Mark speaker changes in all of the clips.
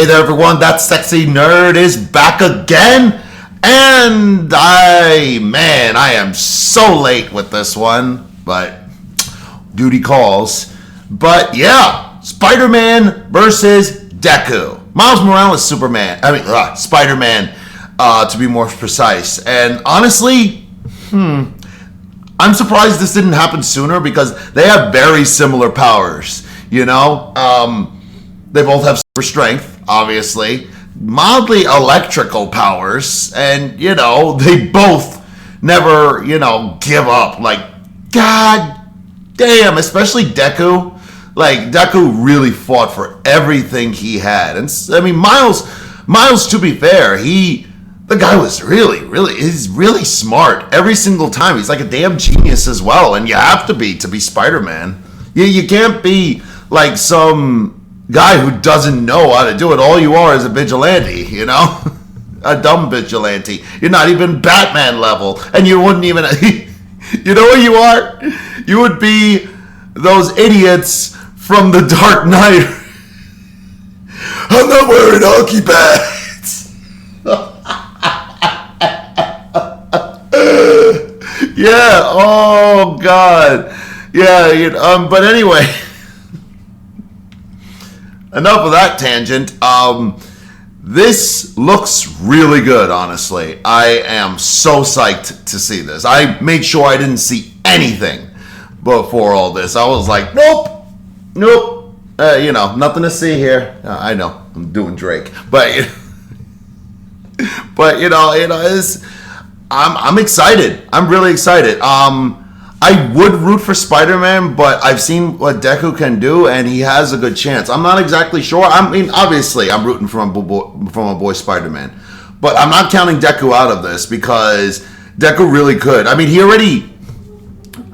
Speaker 1: Hey there everyone, that sexy nerd is back again. And I am so late with this one, but duty calls. But yeah, Spider-Man versus Deku. Miles Morales Spider-Man, to be more precise. And honestly, I'm surprised this didn't happen sooner because they have very similar powers, you know? They both have super strength, obviously, mildly electrical powers, and, you know, they both never, you know, give up. Like, god damn, especially Deku. Like, Deku really fought for everything he had. And, I mean, Miles, to be fair, the guy was he's really smart every single time. He's like a damn genius as well, and you have to be Spider-Man. You can't be like some guy who doesn't know how to do it. All you are is a vigilante, you know? A dumb vigilante. You're not even Batman level, and you wouldn't even... You know what you are? You would be those idiots from The Dark Knight. I'm not wearing hockey pads. Yeah, oh god. Yeah, but anyway... Enough of that tangent. This looks really good, honestly. I am so psyched to see this. I made sure I didn't see anything before all this. I was like, nope. You know, nothing to see here. I know, I'm doing Drake, but you know, I'm excited. I'm really excited. I would root for Spider-Man, but I've seen what Deku can do, and he has a good chance. I'm not exactly sure. I mean, obviously, I'm rooting for my boy Spider-Man, but I'm not counting Deku out of this because Deku really could. I mean, he already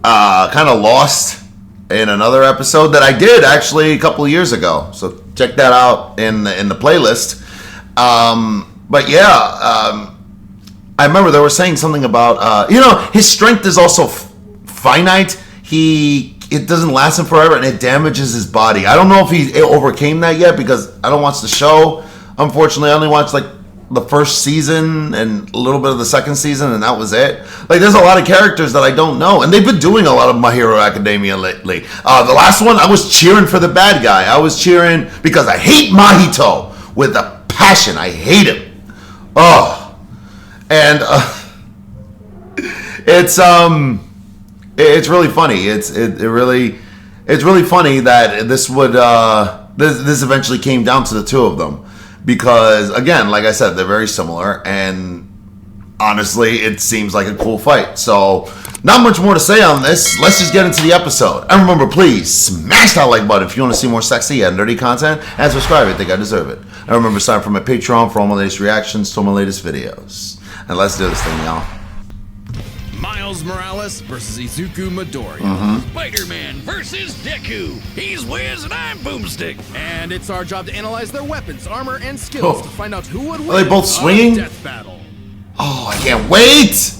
Speaker 1: kind of lost in another episode that I did actually a couple of years ago. So check that out in the playlist. But yeah, I remember they were saying something about you know, his strength is also finite. It doesn't last him forever, and it damages his body. I don't know if he overcame that yet because I don't watch the show. Unfortunately, I only watched like the first season and a little bit of the second season, and that was it. Like, there's a lot of characters that I don't know, and they've been doing a lot of My Hero Academia lately. The last one, I was cheering for the bad guy. I was cheering because I hate Mahito with a passion. I hate him. Oh, and it's really funny. It's really funny that this would this eventually came down to the two of them because, again, like I said, they're very similar, and honestly, it seems like a cool fight. So, not much more to say on this. Let's just get into the episode. And remember, please smash that like button if you want to see more sexy and nerdy content, and subscribe if you think I deserve it. And remember, sign up for my Patreon for all my latest reactions to all my latest videos. And let's do this thing, y'all.
Speaker 2: Miles Morales versus Izuku Midoriya.
Speaker 3: Spider-Man versus Deku. He's Wiz and I'm Boomstick.
Speaker 2: And it's our job to analyze their weapons, armor, and skills to find out who would win.
Speaker 1: Are they both swinging?
Speaker 2: Death battle.
Speaker 1: Oh, I can't wait!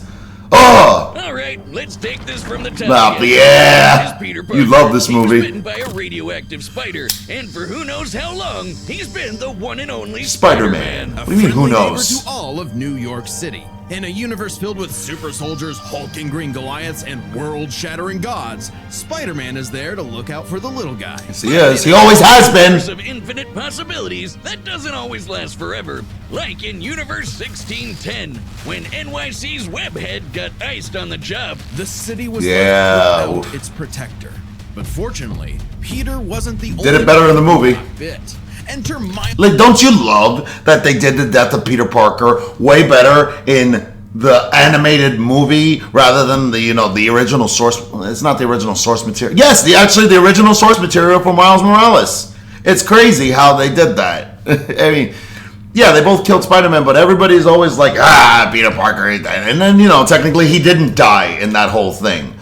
Speaker 1: Oh!
Speaker 3: All right, let's take this from the top.
Speaker 1: Yeah!
Speaker 3: Peter Parker.
Speaker 1: You love this
Speaker 3: He was
Speaker 1: movie.
Speaker 3: bitten by a radioactive spider, and for who knows how long, he's been the one and only
Speaker 1: Spider-Man.
Speaker 3: Spider-Man.
Speaker 1: What do you mean, who
Speaker 2: Friendly neighbor
Speaker 1: knows?
Speaker 2: to all of New York City. In a universe filled with super soldiers, hulking green Goliaths, and world-shattering gods, Spider-Man is there to look out for the little guy.
Speaker 1: Yes, he is. He always has been.
Speaker 3: Of infinite possibilities, that doesn't always last forever. Like in Universe 1610, when NYC's Webhead got iced on the job.
Speaker 2: The city was
Speaker 1: Yeah.
Speaker 2: left without its protector. But fortunately, Peter wasn't the only
Speaker 1: Did it better in the movie.
Speaker 2: one bit. Enter Miles.
Speaker 1: Like, don't you love that they did the death of Peter Parker way better in the animated movie rather than the original source? It's not the original source material. Yes, the original source material for Miles Morales. It's crazy how they did that. I mean, yeah, they both killed Spider-Man, but everybody's always like, Peter Parker ain't that. And then, technically he didn't die in that whole thing.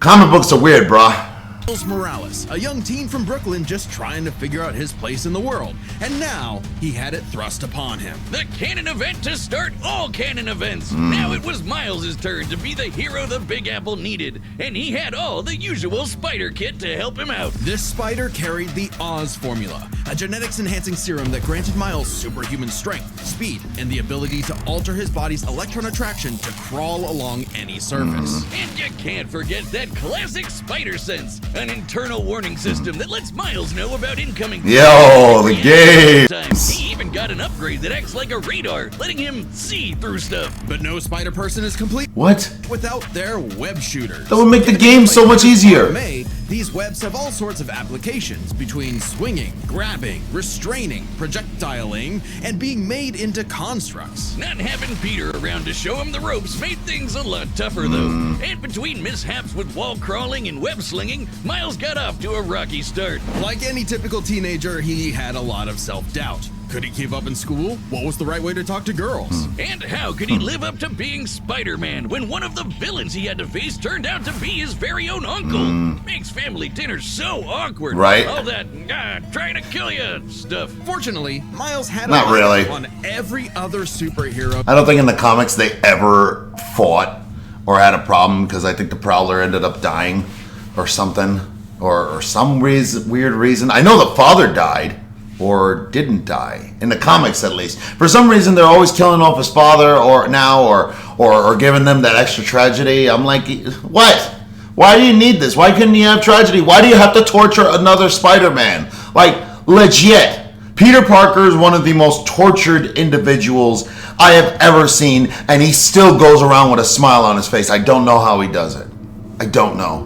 Speaker 1: Comic books are weird, bruh.
Speaker 2: Miles Morales, a young teen from Brooklyn just trying to figure out his place in the world, and now he had it thrust upon him.
Speaker 3: The canon event to start all canon events. Now it was Miles' turn to be the hero the Big Apple needed, and he had all the usual spider kit to help him out.
Speaker 2: This spider carried the Oz formula, a genetics-enhancing serum that granted Miles superhuman strength, speed, and the ability to alter his body's electron attraction to crawl along any surface.
Speaker 3: And you can't forget that classic spider sense, an internal warning system that lets Miles know about incoming.
Speaker 1: Yo, the game.
Speaker 3: He even got an upgrade that acts like a radar, letting him see through stuff.
Speaker 2: But no spider person is complete
Speaker 1: What?
Speaker 2: without their web shooters.
Speaker 1: That would make the game so much easier.
Speaker 2: These webs have all sorts of applications between swinging, grabbing, restraining, projectiling, and being made into constructs.
Speaker 3: Not having Peter around to show him the ropes made things a lot tougher, though. And between mishaps with wall crawling and web slinging, Miles got off to a rocky start.
Speaker 2: Like any typical teenager, he had a lot of self-doubt. Could he keep up in school? What was the right way to talk to girls?
Speaker 3: And how could he live up to being Spider-Man when one of the villains he had to face turned out to be his very own uncle? Makes family dinner so awkward.
Speaker 1: Right.
Speaker 3: All that, trying to kill you stuff.
Speaker 2: Fortunately, Miles had
Speaker 1: Not
Speaker 2: a
Speaker 1: really.
Speaker 2: on every other superhero.
Speaker 1: I don't think in the comics they ever fought or had a problem because I think the Prowler ended up dying or something or some weird reason. I know the father died or didn't die in the comics at least. For some reason they're always killing off his father or giving them that extra tragedy. I'm like, what? Why do you need this? Why couldn't you have tragedy? Why do you have to torture another Spider-Man? Like, legit. Peter Parker is one of the most tortured individuals I have ever seen, and he still goes around with a smile on his face. I don't know how he does it. I don't know.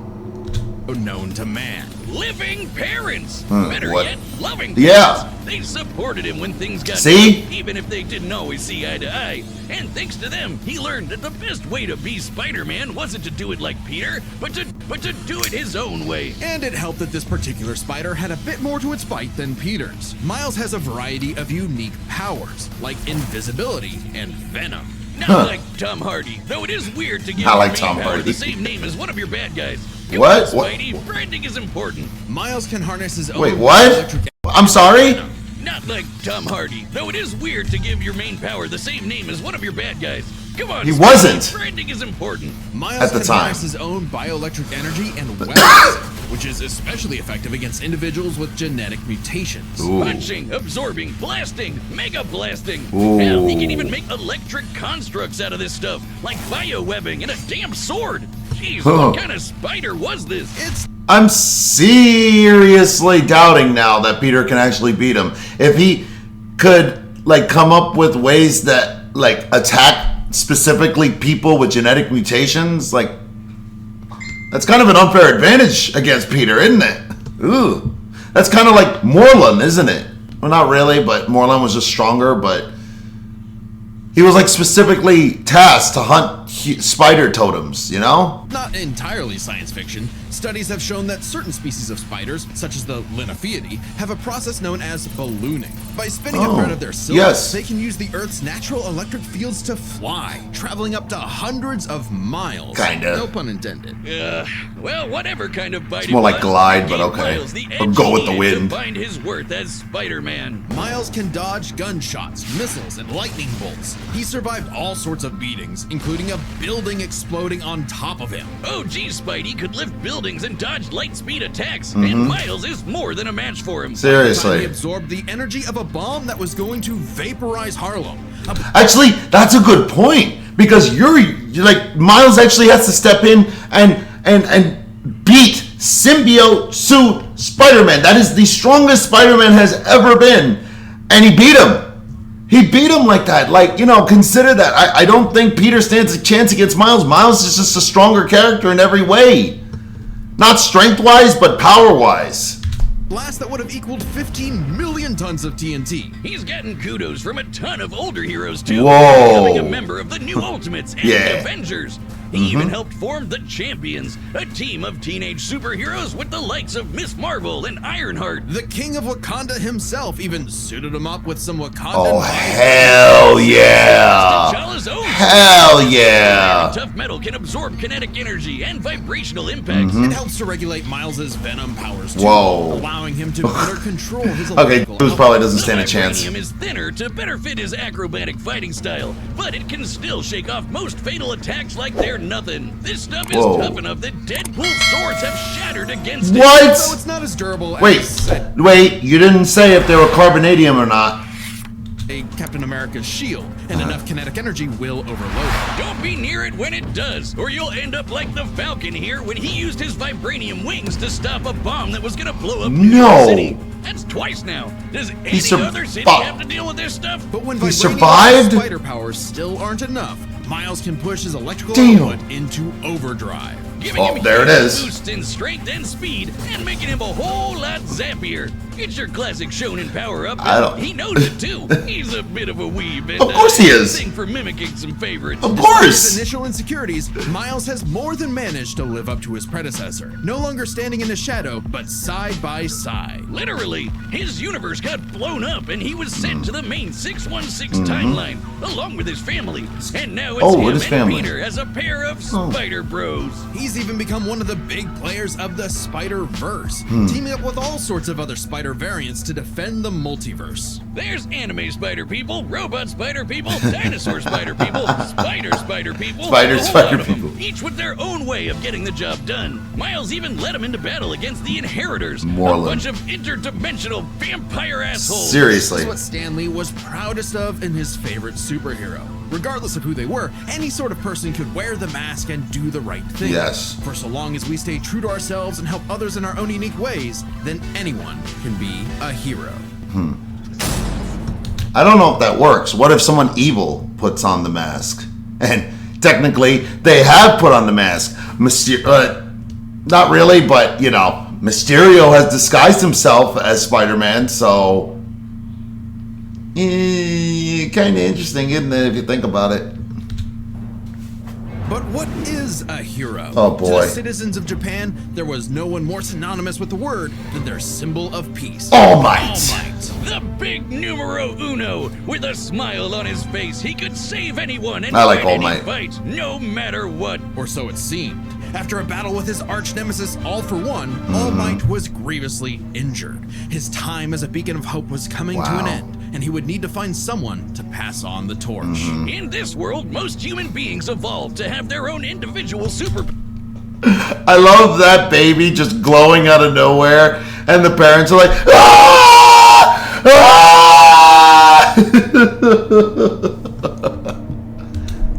Speaker 2: Known to man.
Speaker 3: Living parents. Better
Speaker 1: what?
Speaker 3: yet, loving
Speaker 1: Yeah.
Speaker 3: parents. They supported him when things got
Speaker 1: See?
Speaker 3: tough, even if they didn't always see eye to eye. And thanks to them, he learned that the best way to be Spider-Man wasn't to do it like Peter, but to do it his own way.
Speaker 2: And it helped that this particular spider had a bit more to its bite than Peter's. Miles has a variety of unique powers, like invisibility and venom.
Speaker 3: Not like Tom Hardy, though it is weird to give
Speaker 1: Not
Speaker 3: your
Speaker 1: like
Speaker 3: main
Speaker 1: Tom
Speaker 3: power
Speaker 1: Hardy.
Speaker 3: the same name as one of your bad guys. Come
Speaker 1: What?
Speaker 3: on, Spidey, branding is important.
Speaker 2: Miles can harness his own
Speaker 1: Wait, what?
Speaker 2: electric
Speaker 1: I'm sorry?
Speaker 3: Not like Tom Hardy, though it is weird to give your main power the same name as one of your bad guys. Come on,
Speaker 1: He
Speaker 3: Spidey,
Speaker 1: wasn't.
Speaker 3: Branding is important.
Speaker 2: Miles
Speaker 1: At the
Speaker 2: can
Speaker 1: time.
Speaker 2: harness his own bioelectric energy and weapons, which is especially effective against individuals with genetic mutations.
Speaker 1: Ooh.
Speaker 3: Punching, absorbing, blasting, mega blasting.
Speaker 1: Ooh.
Speaker 3: Hell, he can even make electric constructs out of this stuff, like biowebbing and a damn sword. Jeez, what kind of spider was this?
Speaker 2: It's
Speaker 1: I'm seriously doubting now that Peter can actually beat him. If he could, like, come up with ways that, like, attack specifically people with genetic mutations, like, that's kind of an unfair advantage against Peter, isn't it? Ooh. That's kind of like Morlun, isn't it? Well, not really, but Morlun was just stronger, but he was, like, specifically tasked to hunt spider totems, you know?
Speaker 2: not entirely science fiction. Studies have shown that certain species of spiders, such as the Linophiidae, have a process known as ballooning. By spinning a thread of their silk,
Speaker 1: yes.
Speaker 2: they can use the Earth's natural electric fields to fly, traveling up to hundreds of miles.
Speaker 1: Kinda.
Speaker 2: No pun intended.
Speaker 3: Well, whatever kind of bite
Speaker 1: It's more
Speaker 3: it
Speaker 1: like
Speaker 3: was,
Speaker 1: glide,
Speaker 3: it
Speaker 1: but
Speaker 3: gave
Speaker 1: okay.
Speaker 3: Miles the
Speaker 1: Or
Speaker 3: edge
Speaker 1: go
Speaker 3: he
Speaker 1: with the
Speaker 3: needed
Speaker 1: wind.
Speaker 3: to find his worth as Spider-Man.
Speaker 2: Miles can dodge gunshots, missiles, and lightning bolts. He survived all sorts of beatings, including a building exploding on top of him.
Speaker 3: Oh, geez, Spidey could lift buildings and dodge light speed attacks, and Miles is more than a match for him.
Speaker 2: He
Speaker 1: Seriously.
Speaker 2: absorbed the energy of a bomb that was going to vaporize Harlem.
Speaker 1: Actually, that's a good point because you're like Miles actually has to step in and beat symbiote suit Spider-Man. That is the strongest Spider-Man has ever been, and he beat him. He beat him like that. Like, you know, consider that. I don't think Peter stands a chance against Miles. Miles is just a stronger character in every way. Not strength-wise, but power-wise.
Speaker 2: Blast that would have equaled 15 million tons of TNT.
Speaker 3: He's getting kudos from a ton of older heroes, too.
Speaker 1: Whoa.
Speaker 3: Becoming a member of the New Ultimates and
Speaker 1: Yeah.
Speaker 3: Avengers. He even helped form the Champions, a team of teenage superheroes with the likes of Miss Marvel and Ironheart.
Speaker 2: The king of Wakanda himself even suited him up with some Wakanda.
Speaker 1: Oh, hell yeah.
Speaker 3: T'Challa's his own.
Speaker 1: Hell yeah!
Speaker 3: Tough metal can absorb kinetic energy and vibrational impacts.
Speaker 2: It helps to regulate Miles's venom powers too,
Speaker 1: Whoa.
Speaker 2: allowing him to better control his
Speaker 1: Okay,
Speaker 2: electrical
Speaker 1: Bruce probably doesn't stand a chance.
Speaker 3: Vibranium is thinner to better fit his acrobatic fighting style, but it can still shake off most fatal attacks like they're nothing. This stuff is
Speaker 1: Whoa.
Speaker 3: tough enough that Deadpool's swords have shattered against it.
Speaker 1: What?
Speaker 2: So it's not as durable
Speaker 1: Wait,
Speaker 2: as
Speaker 1: wait, you didn't say if they were carbonadium or not.
Speaker 2: a Captain America's shield, and enough kinetic energy will overload it.
Speaker 3: Don't be near it when it does, or you'll end up like the Falcon here when he used his vibranium wings to stop a bomb that was gonna blow up New
Speaker 1: No.
Speaker 3: York City. That's twice now. Does any other city have to deal with this stuff?
Speaker 2: But when
Speaker 1: He
Speaker 2: vibranium
Speaker 1: survived?
Speaker 2: and spider powers still aren't enough, Miles can push his electrical
Speaker 1: Damn.
Speaker 2: output into overdrive.
Speaker 3: Giving
Speaker 1: Oh,
Speaker 3: him
Speaker 1: there it
Speaker 3: huge
Speaker 1: is.
Speaker 3: boosts in strength and speed, and making him a whole lot zappier. It's your classic shonen power-up.
Speaker 1: I don't-
Speaker 3: He knows it too. He's a bit of a weeb, and
Speaker 1: Of course he is.
Speaker 3: thing for mimicking some favorites.
Speaker 1: Of
Speaker 2: His
Speaker 1: course!
Speaker 2: initial insecurities, Miles has more than managed to live up to his predecessor. No longer standing in the shadow, but side by side.
Speaker 3: Literally, his universe got blown up, and he was sent to the main 616 timeline, along with his family. And now it's
Speaker 1: Oh,
Speaker 3: him
Speaker 1: with his
Speaker 3: and
Speaker 1: family.
Speaker 3: Peter as a pair of Spider Bros.
Speaker 2: He's even become one of the big players of the Spider-Verse, teaming up with all sorts of other spider variants to defend the multiverse.
Speaker 3: There's anime spider people, robot spider people, dinosaur spider people, spider people,
Speaker 1: Spider
Speaker 3: a whole
Speaker 1: spider
Speaker 3: lot of 'em,
Speaker 1: people.
Speaker 3: each with their own way of getting the job done. Miles even led them into battle against the Inheritors,
Speaker 1: Moreland.
Speaker 3: a bunch of interdimensional vampire assholes.
Speaker 2: This
Speaker 1: Seriously.
Speaker 2: is what Stan Lee was proudest of in his favorite superhero. Regardless of who they were, any sort of person could wear the mask and do the right thing.
Speaker 1: Yes.
Speaker 2: For so long as we stay true to ourselves and help others in our own unique ways, then anyone can be a hero.
Speaker 1: I don't know if that works. What if someone evil puts on the mask? And technically, they have put on the mask. Not really, but, you know, Mysterio has disguised himself as Spider-Man, so... kind of interesting, isn't it, if you think about it?
Speaker 2: But what is a hero?
Speaker 1: Oh,
Speaker 2: To
Speaker 1: boy.
Speaker 2: the citizens of Japan, there was no one more synonymous with the word than their symbol of peace.
Speaker 1: All Might!
Speaker 3: All Might, the big numero uno, with a smile on his face, he could save anyone and
Speaker 1: I like
Speaker 3: win
Speaker 1: All
Speaker 3: any
Speaker 1: Might.
Speaker 3: fight, no matter what.
Speaker 2: Or so it seemed. After a battle with his arch nemesis All For One, All Might was grievously injured. His time as a beacon of hope was coming to an
Speaker 1: Wow.
Speaker 2: end, and he would need to find someone to pass on the torch.
Speaker 3: In this world, most human beings evolve to have their own individual super.
Speaker 1: I love that baby just glowing out of nowhere, and the parents are like, "Ah! Ah!"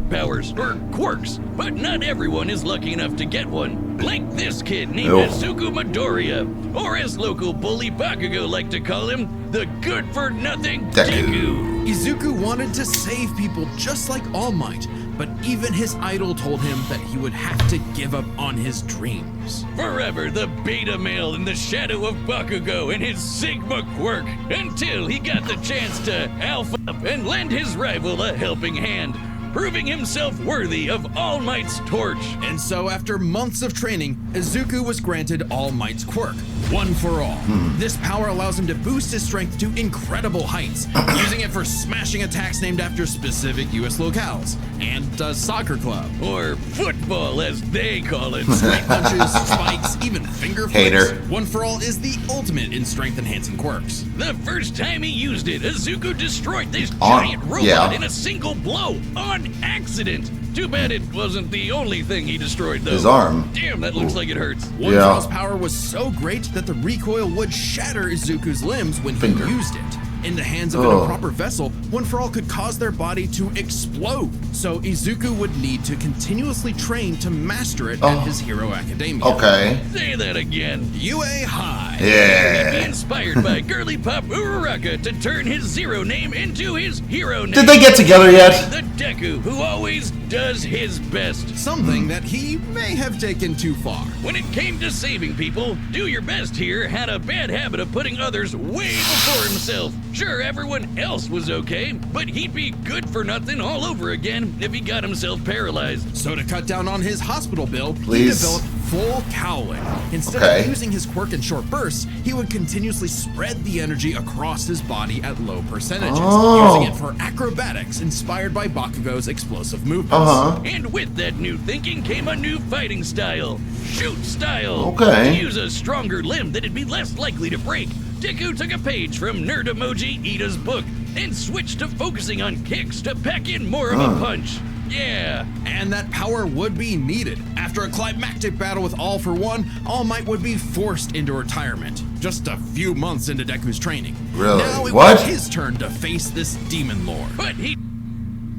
Speaker 3: powers or quirks, but not everyone is lucky enough to get one. Like this kid named
Speaker 1: Oh.
Speaker 3: Izuku Midoriya, or as local bully Bakugo like to call him, the good-for-nothing
Speaker 1: Deku.
Speaker 3: Deku.
Speaker 2: Izuku wanted to save people just like All Might, but even his idol told him that he would have to give up on his dreams.
Speaker 3: Forever the beta male in the shadow of Bakugo and his Sigma quirk, until he got the chance to alpha up and lend his rival a helping hand, proving himself worthy of All Might's torch.
Speaker 2: And so, after months of training, Izuku was granted All Might's quirk, One for All. This power allows him to boost his strength to incredible heights, using it for smashing attacks named after specific US locales, and a soccer club.
Speaker 3: Or football, as they call it.
Speaker 2: Straight punches, spikes, even finger flicks.
Speaker 1: Hater.
Speaker 2: One for All is the ultimate in strength-enhancing quirks.
Speaker 3: The first time he used it, Izuku destroyed this
Speaker 1: On-
Speaker 3: giant robot
Speaker 1: yeah.
Speaker 3: in a single blow, on accident. Too bad it wasn't the only thing he destroyed, though.
Speaker 1: His arm.
Speaker 3: Damn, that looks like it hurts.
Speaker 2: One
Speaker 1: Yeah.
Speaker 2: for All's power was so great that the recoil would shatter Izuku's limbs when
Speaker 1: Finger.
Speaker 2: he used it. In the hands of an
Speaker 1: Ugh.
Speaker 2: improper vessel, One for All could cause their body to explode. So Izuku would need to continuously train to master it at his Hero Academia.
Speaker 1: Okay.
Speaker 3: Say that again.
Speaker 2: UA High.
Speaker 3: Be
Speaker 1: Yeah.
Speaker 3: inspired by girly pop Uraraka to turn his zero name into his hero name.
Speaker 1: Did they get together yet?
Speaker 3: The Deku, who always does his best.
Speaker 2: Something that he may have taken too far.
Speaker 3: When it came to saving people, Do Your Best here had a bad habit of putting others way before himself. Sure, everyone else was okay, but he'd be good for nothing all over again if he got himself paralyzed.
Speaker 2: So to cut down on his hospital bill,
Speaker 1: Please.
Speaker 2: he developed full cowling. Instead of using his quirk in short bursts, he would continuously spread the energy across his body at low percentages, using it for acrobatics inspired by Bakugo's explosive movements.
Speaker 3: And with that new thinking came a new fighting style, shoot style.
Speaker 1: Okay.
Speaker 3: To use a stronger limb that'd be less likely to break, Deku took a page from Nerd Emoji Ida's book and switched to focusing on kicks to pack in more of a punch. Yeah.
Speaker 2: And that power would be needed. After a climactic battle with All For One, All Might would be forced into retirement, just a few months into Deku's training.
Speaker 1: Really?
Speaker 2: Now it
Speaker 1: What?
Speaker 2: was his turn to face this demon lord.
Speaker 3: But he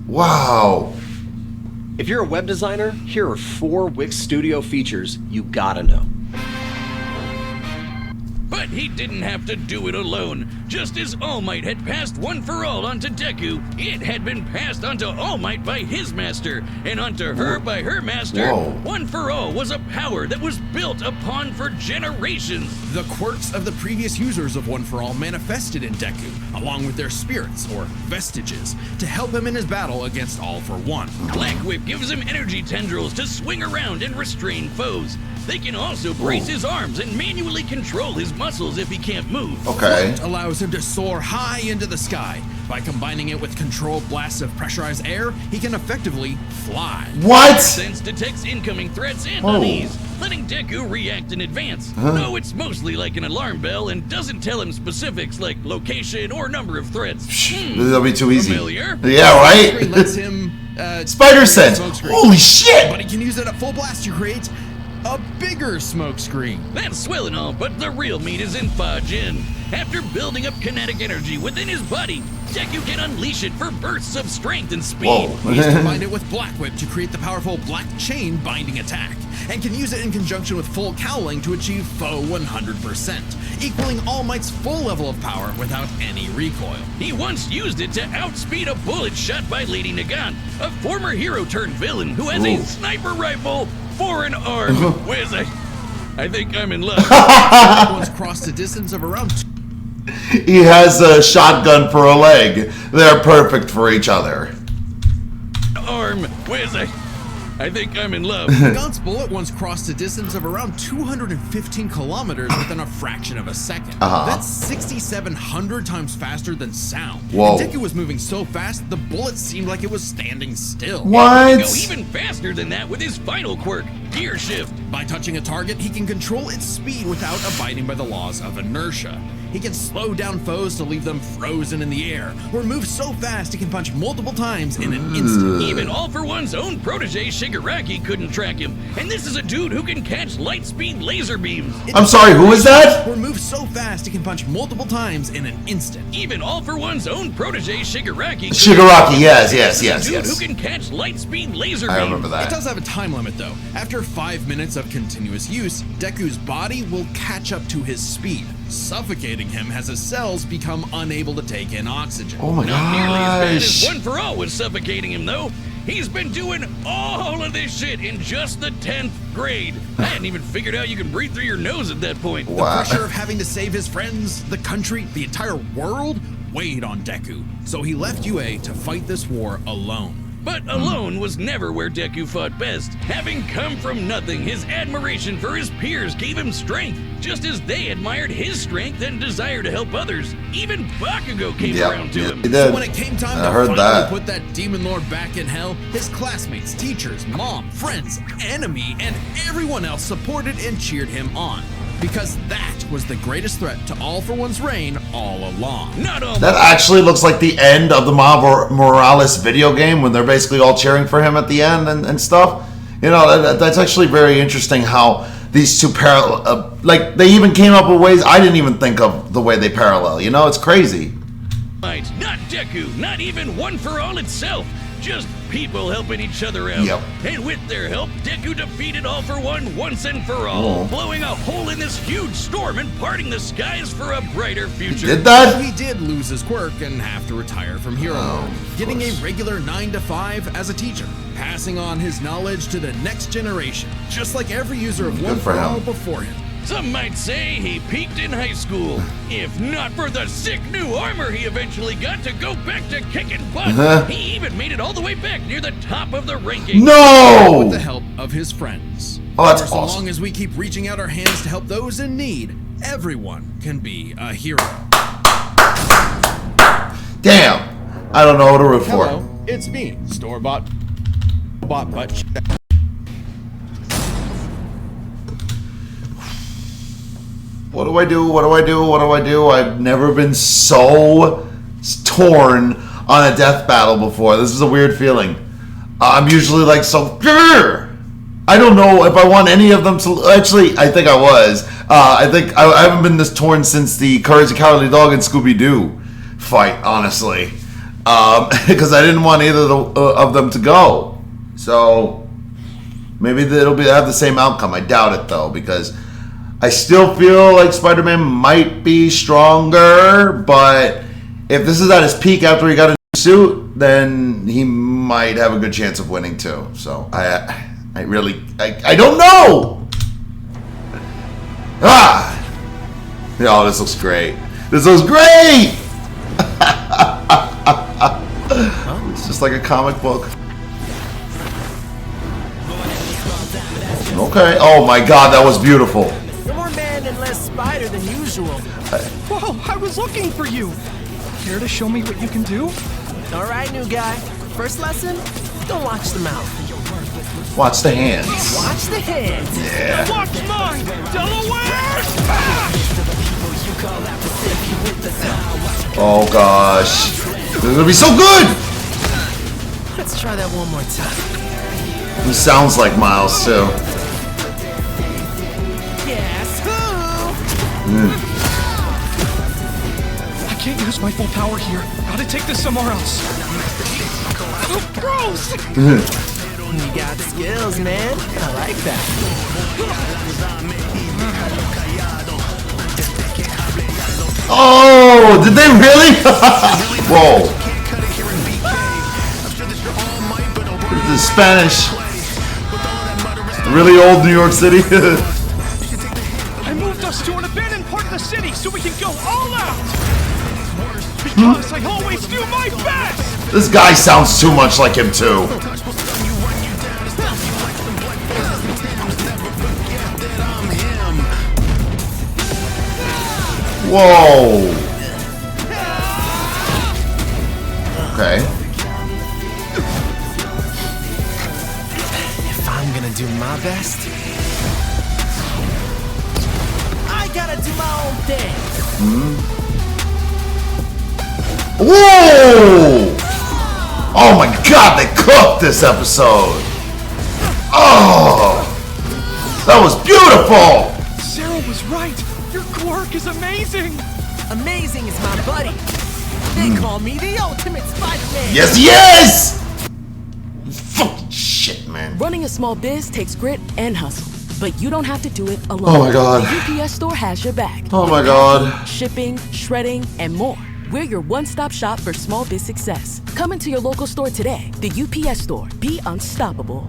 Speaker 1: Wow.
Speaker 4: If you're a web designer, here are 4 Wix Studio features you gotta know.
Speaker 3: But he didn't have to do it alone. Just as All Might had passed One For All onto Deku, it had been passed onto All Might by his master, and onto her by her master.
Speaker 1: Whoa.
Speaker 3: One For All was a power that was built upon for generations.
Speaker 2: The quirks of the previous users of One For All manifested in Deku, along with their spirits, or vestiges, to help him in his battle against All For One.
Speaker 3: Black Whip gives him energy tendrils to swing around and restrain foes. They can also brace his arms and manually control his muscles if he can't move.
Speaker 1: Okay.
Speaker 2: Float allows him to soar high into the sky. By combining it with controlled blasts of pressurized air, he can effectively fly.
Speaker 1: What?
Speaker 3: Sense detects incoming threats and unease, letting Deku react in advance. No, it's mostly like an alarm bell and doesn't tell him specifics like location or number of threats.
Speaker 1: That'll be too easy.
Speaker 3: Familiar?
Speaker 1: Yeah,
Speaker 2: Screen
Speaker 1: right?
Speaker 2: lets him
Speaker 1: Spider sense.
Speaker 2: smokescreen.
Speaker 1: Holy shit!
Speaker 2: But he can use it at full blast to create a bigger smoke screen.
Speaker 3: That's swell and all, but the real meat is in Fajin. After building up kinetic energy within his body, Deku can unleash it for bursts of strength and speed.
Speaker 1: Whoa.
Speaker 2: He's combined it with Black Whip to create the powerful Black Chain binding attack, and can use it in conjunction with Full Cowling to achieve foe 100%, equaling All Might's full level of power without any recoil.
Speaker 3: He once used it to outspeed a bullet shot by Lady Nagant, a former hero turned villain who has a sniper rifle for an arm. Where's I think I'm in love.
Speaker 2: Once crossed a distance of around
Speaker 1: He has a shotgun for a leg. They're perfect for each other.
Speaker 3: Arm. Where's I think I'm in love.
Speaker 2: Gaunt's bullet once crossed a distance of around 215 kilometers within a fraction of a second. That's 6,700 times faster than sound.
Speaker 1: Whoa.
Speaker 2: And Deku was moving so fast, the bullet seemed like it was standing still.
Speaker 1: What?
Speaker 3: Go even faster than that with his final quirk, Gear Shift.
Speaker 2: By touching a target, he can control its speed without abiding by the laws of inertia. He can slow down foes to leave them frozen in the air, or move so fast he can punch multiple times in an instant.
Speaker 3: Even All For One's own protege Shigaraki couldn't track him, and this is a dude who can catch light speed laser beams.
Speaker 1: I'm sorry, who is that?
Speaker 2: Or move so fast he can punch multiple times in an instant.
Speaker 3: Even All For One's own protege Shigaraki.
Speaker 1: Shigaraki, yes.
Speaker 3: Dude who can catch light speed laser beams.
Speaker 1: I remember
Speaker 2: It
Speaker 1: that.
Speaker 2: does have a time limit though. After 5 minutes of continuous use, Deku's body will catch up to his speed, suffocating him as his cells become unable to take in oxygen.
Speaker 1: Oh my
Speaker 3: Not nearly as bad as
Speaker 1: gosh.
Speaker 3: One For All was suffocating him, though. He's been doing all of this shit in just the 10th grade. I hadn't even figured out you can breathe through your nose at that point.
Speaker 1: Wow.
Speaker 2: The pressure of having to save his friends, the country, the entire world weighed on Deku. So he left UA to fight this war alone.
Speaker 3: But alone was never where Deku fought best. Having come from nothing, his admiration for his peers gave him strength, just as they admired his strength and desire to help others. Even Bakugo came around to him.
Speaker 1: He
Speaker 2: So
Speaker 1: did.
Speaker 2: when it came time
Speaker 1: I
Speaker 2: to
Speaker 1: heard
Speaker 2: finally
Speaker 1: that.
Speaker 2: put that demon lord back in hell, his classmates, teachers, mom, friends, enemy, and everyone else supported and cheered him on. Because that was the greatest threat to All For One's reign all along.
Speaker 3: Not all.
Speaker 1: That actually looks like the end of the Miles Morales video game when they're basically all cheering for him at the end and stuff. You know, that's actually very interesting how these two parallel, like they even came up with ways I didn't even think of the way they parallel. You know, it's crazy.
Speaker 3: Not Deku, not even One For All itself. Just people helping each other out.
Speaker 1: Yep.
Speaker 3: And with their help, Deku defeated All For One once and for all, blowing a hole in this huge storm and parting the skies for a brighter future.
Speaker 1: Did that?
Speaker 2: He did lose his quirk and have to retire from hero mode, getting a regular 9 to 5 as a teacher, passing on his knowledge to the next generation, just like every user of One
Speaker 1: for
Speaker 2: For All
Speaker 1: him.
Speaker 2: before him.
Speaker 3: Some might say he peaked in high school. If not for the sick new armor he eventually got to go back to kicking butt, he even made it all the way back near the top of the ranking.
Speaker 2: With the
Speaker 1: No!
Speaker 2: help of his friends.
Speaker 1: Oh, that's
Speaker 2: For so
Speaker 1: awesome.
Speaker 2: long as we keep reaching out our hands to help those in need, everyone can be a hero.
Speaker 1: Damn. I don't know what to root for.
Speaker 2: Hello, it's me, store-bought butt.
Speaker 1: What do I do? What do I do? What do I do? I've never been so torn on a death battle before. This is a weird feeling. I'm usually like so. I don't know if I want any of them to. Actually, I think I was. I think I haven't been this torn since the Courage the Cowardly Dog and Scooby Doo fight. Honestly, because I didn't want either of them to go. So maybe it'll have the same outcome. I doubt it though, because I still feel like Spider-Man might be stronger, but if this is at his peak after he got a new suit, then he might have a good chance of winning too. So I don't know. Oh, this looks great. This looks great. It's just like a comic book. Okay. Oh my God, that was beautiful.
Speaker 5: More man and less spider than usual.
Speaker 6: Whoa, I was looking for you. Care to show me what you can do?
Speaker 5: All right, new guy. First lesson, don't watch the mouth.
Speaker 1: Watch the hands.
Speaker 5: Watch the hands.
Speaker 1: Yeah.
Speaker 6: Watch mine, Delaware!
Speaker 1: Oh gosh. This is gonna be so good!
Speaker 5: Let's try that one more time.
Speaker 1: He sounds like Miles too.
Speaker 5: Guess who?
Speaker 6: I can't use my full power here. Gotta take this somewhere else. Oh, gross!
Speaker 5: You got skills, man. I like that.
Speaker 1: Oh, did they really? Whoa. This is Spanish. Really old New York City.
Speaker 6: I moved us to an abandoned part of the city so we can go all out! Because I always do my best!
Speaker 1: This guy sounds too much like him too. Whoa. Okay.
Speaker 5: If I'm gonna do my best, I gotta do my own thing.
Speaker 1: Whoa! Oh my God, they cooked this episode. Oh, that was beautiful.
Speaker 6: Sarah was right! Your quirk is amazing!
Speaker 5: Amazing is my buddy. They call me the ultimate Spider-Man.
Speaker 1: Yes, yes. Fucking shit, man.
Speaker 7: Running a small biz takes grit and hustle, but you don't have to do it alone.
Speaker 1: Oh my God.
Speaker 7: The UPS store has your back.
Speaker 1: Oh my God.
Speaker 7: Shipping, shredding, and more. We're your one-stop shop for small biz success. Come into your local store today. The UPS store. Be unstoppable.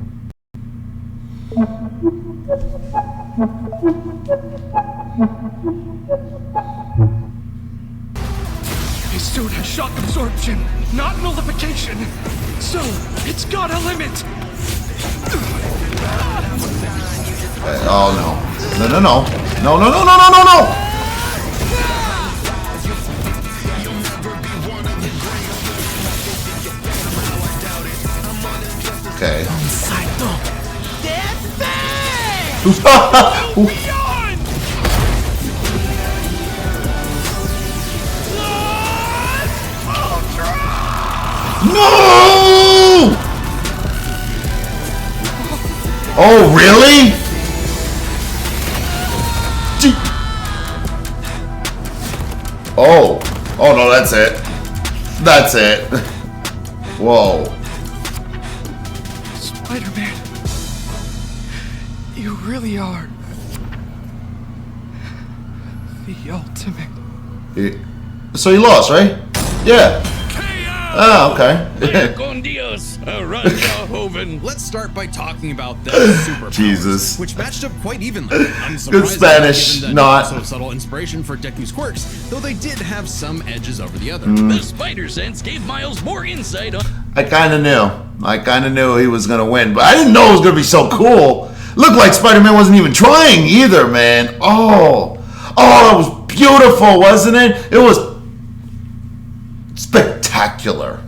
Speaker 6: His suit has shock absorption, not nullification. So, it's got a limit.
Speaker 1: Oh no. No, no, no. No, no, no, no, no, no, no. Okay. No! Oh, really? Oh. Oh, no, that's it. That's it. Whoa.
Speaker 6: Spider-Man, you really are the ultimate.
Speaker 1: So you lost, right? Yeah. Oh, okay.
Speaker 3: Con Dios, Hoven.
Speaker 2: Let's start by talking about their superpowers,
Speaker 1: Jesus.
Speaker 2: which matched up quite evenly.
Speaker 1: Good Spanish,
Speaker 2: given the
Speaker 1: not.
Speaker 2: so subtle inspiration for Deku's quirks, though they did have some edges over the other.
Speaker 3: The spider sense gave Miles more insight on.
Speaker 1: I kind of knew. I kind of knew he was going to win, but I didn't know it was going to be so cool. Looked like Spider-Man wasn't even trying either, man. Oh, that was beautiful, wasn't it? It was spectacular.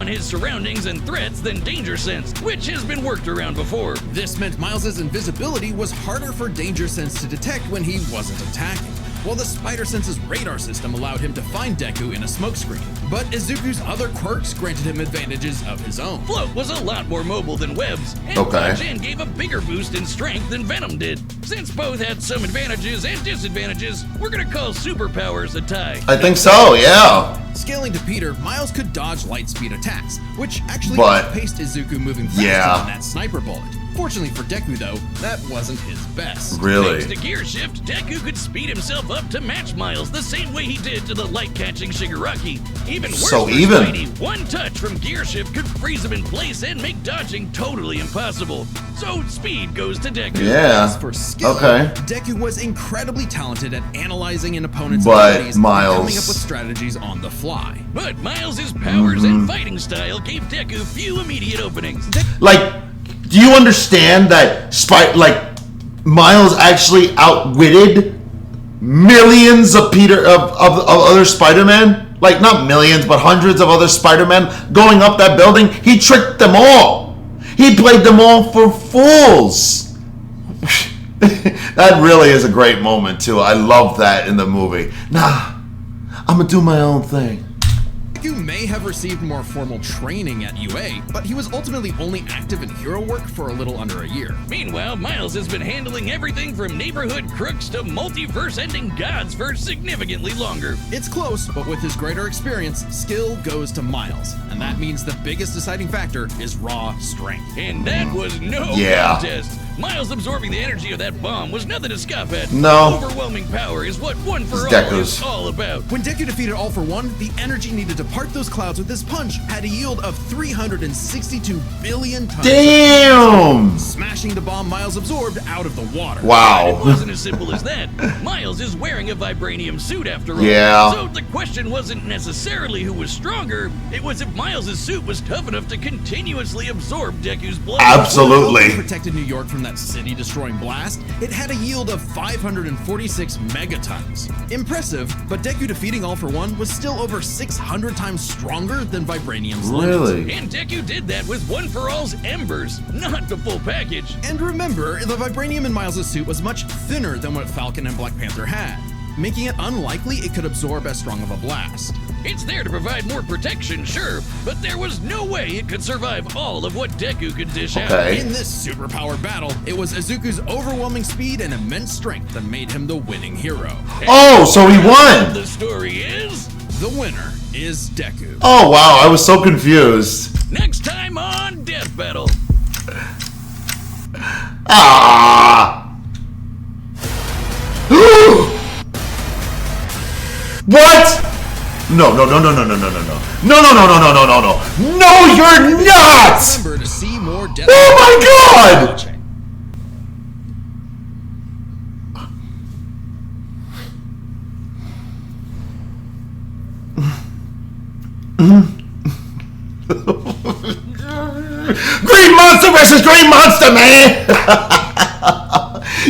Speaker 3: On his surroundings and threats than Danger Sense, which has been worked around before.
Speaker 2: This meant Miles' invisibility was harder for Danger Sense to detect when he wasn't attacking, while the Spider-Sense's radar system allowed him to find Deku in a smokescreen. But Izuku's other quirks granted him advantages of his own.
Speaker 3: Float was a lot more mobile than Webs, and Punch-In gave a bigger boost in strength than Venom did. Since both had some advantages and disadvantages, we're gonna call superpowers a tie.
Speaker 1: I think so, yeah.
Speaker 2: Scaling to Peter, Miles could dodge light speed attacks, which actually
Speaker 1: But-
Speaker 2: outpaced Izuku moving faster than that sniper bullet. Fortunately for Deku, though, that wasn't his best.
Speaker 1: Really?
Speaker 3: Thanks to Gear Shift, Deku could speed himself up to match Miles the same way he did to the light-catching Shigaraki. Even worse
Speaker 1: So
Speaker 3: for
Speaker 1: even.
Speaker 3: Spidey, one touch from Gear Shift could freeze him in place and make dodging totally impossible. So speed goes to Deku.
Speaker 1: Yeah.
Speaker 2: As for skill,
Speaker 1: Okay.
Speaker 2: Deku was incredibly talented at analyzing an opponent's
Speaker 1: But
Speaker 2: abilities and
Speaker 1: Miles-
Speaker 2: coming up with strategies on the fly.
Speaker 3: But Miles' powers and fighting style gave Deku few immediate openings.
Speaker 1: Like, do you understand that Miles actually outwitted millions of other Spider-Man? Like, not millions, but hundreds of other Spider-Men going up that building. He tricked them all. He played them all for fools. That really is a great moment, too. I love that in the movie. Nah, I'm gonna do my own thing.
Speaker 2: Deku may have received more formal training at UA, but he was ultimately only active in hero work for a little under a year.
Speaker 3: Meanwhile, Miles has been handling everything from neighborhood crooks to multiverse-ending gods for significantly longer.
Speaker 2: It's close, but with his greater experience, skill goes to Miles, and that means the biggest deciding factor is raw strength.
Speaker 3: And that was no contest. Miles absorbing the energy of that bomb was nothing to scoff at.
Speaker 1: No.
Speaker 3: Overwhelming power is what One for All
Speaker 1: Deku's.
Speaker 3: is all about.
Speaker 2: When Deku defeated All for One, the energy needed to part those clouds with his punch had a yield of 362 billion tons.
Speaker 1: Damn!
Speaker 2: Smashing the bomb Miles absorbed out of the water.
Speaker 3: It
Speaker 1: Wow.
Speaker 3: wasn't as simple as that. Miles is wearing a vibranium suit after all.
Speaker 1: Yeah.
Speaker 3: So the question wasn't necessarily who was stronger, it was if Miles' suit was tough enough to continuously absorb Deku's blow.
Speaker 1: Absolutely.
Speaker 2: Although it protected New York from that city-destroying blast, it had a yield of 546 megatons. Impressive, but Deku defeating All for One was still over 600 times stronger than Vibranium's limit.
Speaker 1: Really?
Speaker 3: And Deku did that with One for All's embers, not the full package.
Speaker 2: And remember, the vibranium in Miles' suit was much thinner than what Falcon and Black Panther had, making it unlikely it could absorb as strong of a blast.
Speaker 3: It's there to provide more protection, sure, but there was no way it could survive all of what Deku could dish out.
Speaker 1: Okay.
Speaker 2: In this superpowered battle, it was Izuku's overwhelming speed and immense strength that made him the winning hero.
Speaker 1: Oh, so he won!
Speaker 3: The story is...
Speaker 2: The winner is Deku.
Speaker 1: Oh, wow, I was so confused.
Speaker 3: next time on Death Battle.
Speaker 1: Ah! What? No, no, no, no, no, no, no, no, no. No, no, no, no, no, no, no, no. No, you're not!
Speaker 2: Remember to see more Death
Speaker 1: Oh my God!
Speaker 2: watching.
Speaker 1: Green Monster versus Green Monster, man!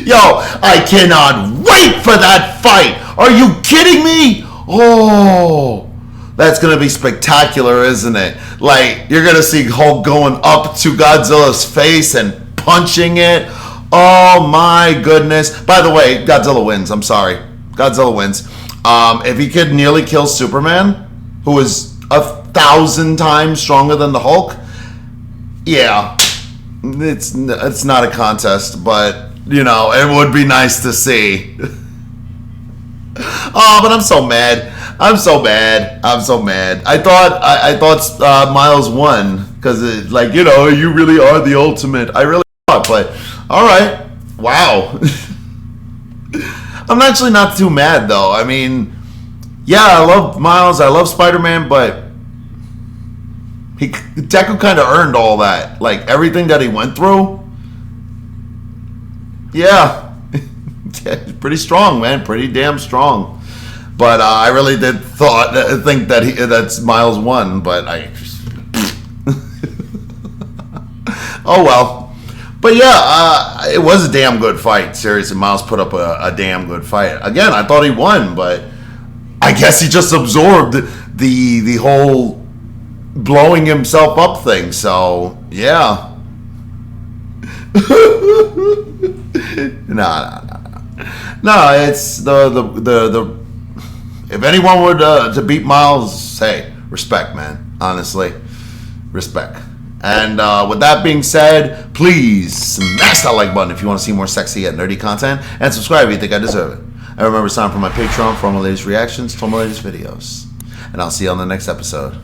Speaker 1: Yo, I cannot wait for that fight! Are you kidding me? Oh, that's gonna be spectacular, isn't it? Like, you're gonna see Hulk going up to Godzilla's face and punching it. Oh my goodness. By the way, Godzilla wins. I'm sorry. Godzilla wins. If he could nearly kill Superman, who is 1,000 times stronger than the Hulk, yeah, it's not a contest, but you know, it would be nice to see. Oh, but I'm so mad. I'm so mad. I'm so mad. I thought Miles won because, like, you know, you really are the ultimate. I really thought, but all right. Wow. I'm actually not too mad though. I mean, yeah, I love Miles. I love Spider-Man, but Deku kind of earned all that. Like, everything that he went through. Yeah. Pretty strong, man. Pretty damn strong. But I really did think that that's Miles won, but Oh well. But yeah, it was a damn good fight. Seriously, Miles put up a damn good fight. Again, I thought he won, but I guess he just absorbed the whole blowing himself up thing. So yeah. No, it's the if anyone were to beat Miles, hey, respect, man. Honestly, respect. And with that being said, please smash that like button if you want to see more sexy yet nerdy content, and subscribe if you think I deserve it. And remember, sign up for my Patreon for all my latest reactions to all my latest videos. And I'll see you on the next episode.